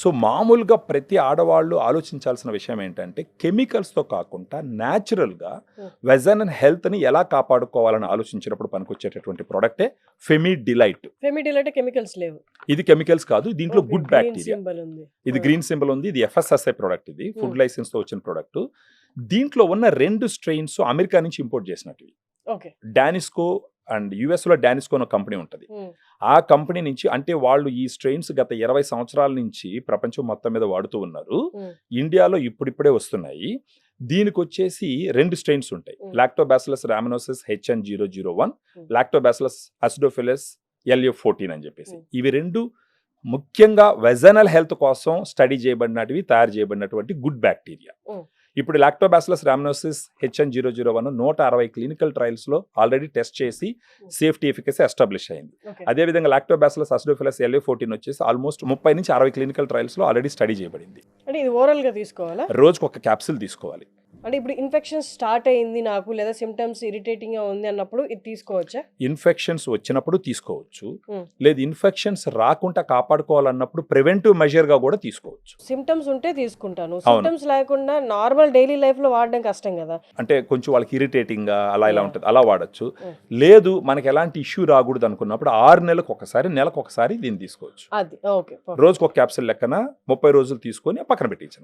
So మామూలుగా ప్రతి ఆడవాళ్ళు ఆలోచించాల్సిన విషయం ఏంటంటే కెమికల్స్తో కాకుండా న్యాచురల్గా వెజన్ అండ్ హెల్త్ని ఎలా కాపాడుకోవాలని ఆలోచించినప్పుడు పనికొచ్చేటటువంటి ప్రోడక్టే ఫెమి డిలైట్. కెమికల్స్ లేవు, ఇది కెమికల్స్ కాదు, దీంట్లో గుడ్ బ్యాక్టీరియా. ఇది గ్రీన్ సింబల్ ఉంది, ఇది FSSAI ప్రోడక్ట్, ఇది ఫుడ్ లైసెన్స్తో వచ్చిన ప్రోడక్ట్. దీంట్లో ఉన్న 2 స్ట్రెయిన్స్ అమెరికా నుంచి ఇంపోర్ట్ చేసినట్టు. డానిస్కో అండ్ యుఎస్లో డానిస్కో అనే కంపెనీ ఉంటుంది. ఆ కంపెనీ నుంచి, అంటే వాళ్ళు ఈ స్ట్రెయిన్స్ గత 20 సంవత్సరాల నుంచి ప్రపంచం మొత్తం మీద వాడుతూ ఉన్నారు. ఇండియాలో ఇప్పుడిప్పుడే వస్తున్నాయి. దీనికి వచ్చేసి 2 స్ట్రెయిన్స్ ఉంటాయి, lactobacillus rhamnosus HN001, lactobacillus acidophilus LF14 అని చెప్పేసి. ఇవి 2 ముఖ్యంగా వెజనల్ హెల్త్ కోసం స్టడీ చేయబడినటివి, తయారు చేయబడినటువంటి గుడ్ బ్యాక్టీరియా. ఇప్పుడు లాక్టోబాసిలస్ రామినోసిస్ HN001 160 క్లినికల్ ట్రయల్స్లో ఆల్రెడీ టెస్ట్ చేసి సేఫ్టీ ఎఫికసీ ఎస్టాబ్లిష్ అయింది. అదేవిధంగా లాక్టోబాసిలస్ అసిడోఫిలస్ LF14 వచ్చేసి ఆల్మోస్ట్ 30 నుంచి 60 క్లినికల్ ట్రయల్స్లో ఆల్రెడీ స్టడీ చేయబడింది. అంటే ఇది ఓరల్ గా తీసుకోవాలా? రోజుకు ఒక క్యాప్సూల్ తీసుకోవాలి. అంటే ఇప్పుడు ఇన్ఫెక్షన్ స్టార్ట్ అయింది నాకు, లేదా సిమ్టమ్స్ ఇరిటేటింగ్ గా ఉంది అన్నప్పుడు ఇది తీసుకోవచ్చా? ఇన్ఫెక్షన్స్ వచ్చినప్పుడు తీసుకోవచ్చు, లేదు ఇన్ఫెక్షన్స్ రాకుండా కాపాడుకోవాలన్నప్పుడు ప్రివెంటివ్ మెజర్ గా కూడా తీసుకోవచ్చు. సిమ్టమ్స్ ఉంటే తీసుకుంటాను, సిమ్టమ్స్ లేకుండా నార్మల్ డైలీ లైఫ్ లో వాడడం కష్టం కదా. అంటే కొంచెం వాళ్ళకి ఇరిటేటింగ్ గా అలా ఇలా ఉంటుంది, అలా వాడచ్చు. లేదు మనకి ఎలాంటి ఇష్యూ రాకూడదు అనుకున్నప్పుడు 6 నెలలకు ఒకసారి దీన్ని తీసుకోవచ్చు. అది ఓకే. రోజుకు ఒక క్యాప్సూల్ లెక్కన 30 రోజులు తీసుకొని పక్కన పెట్టించండి.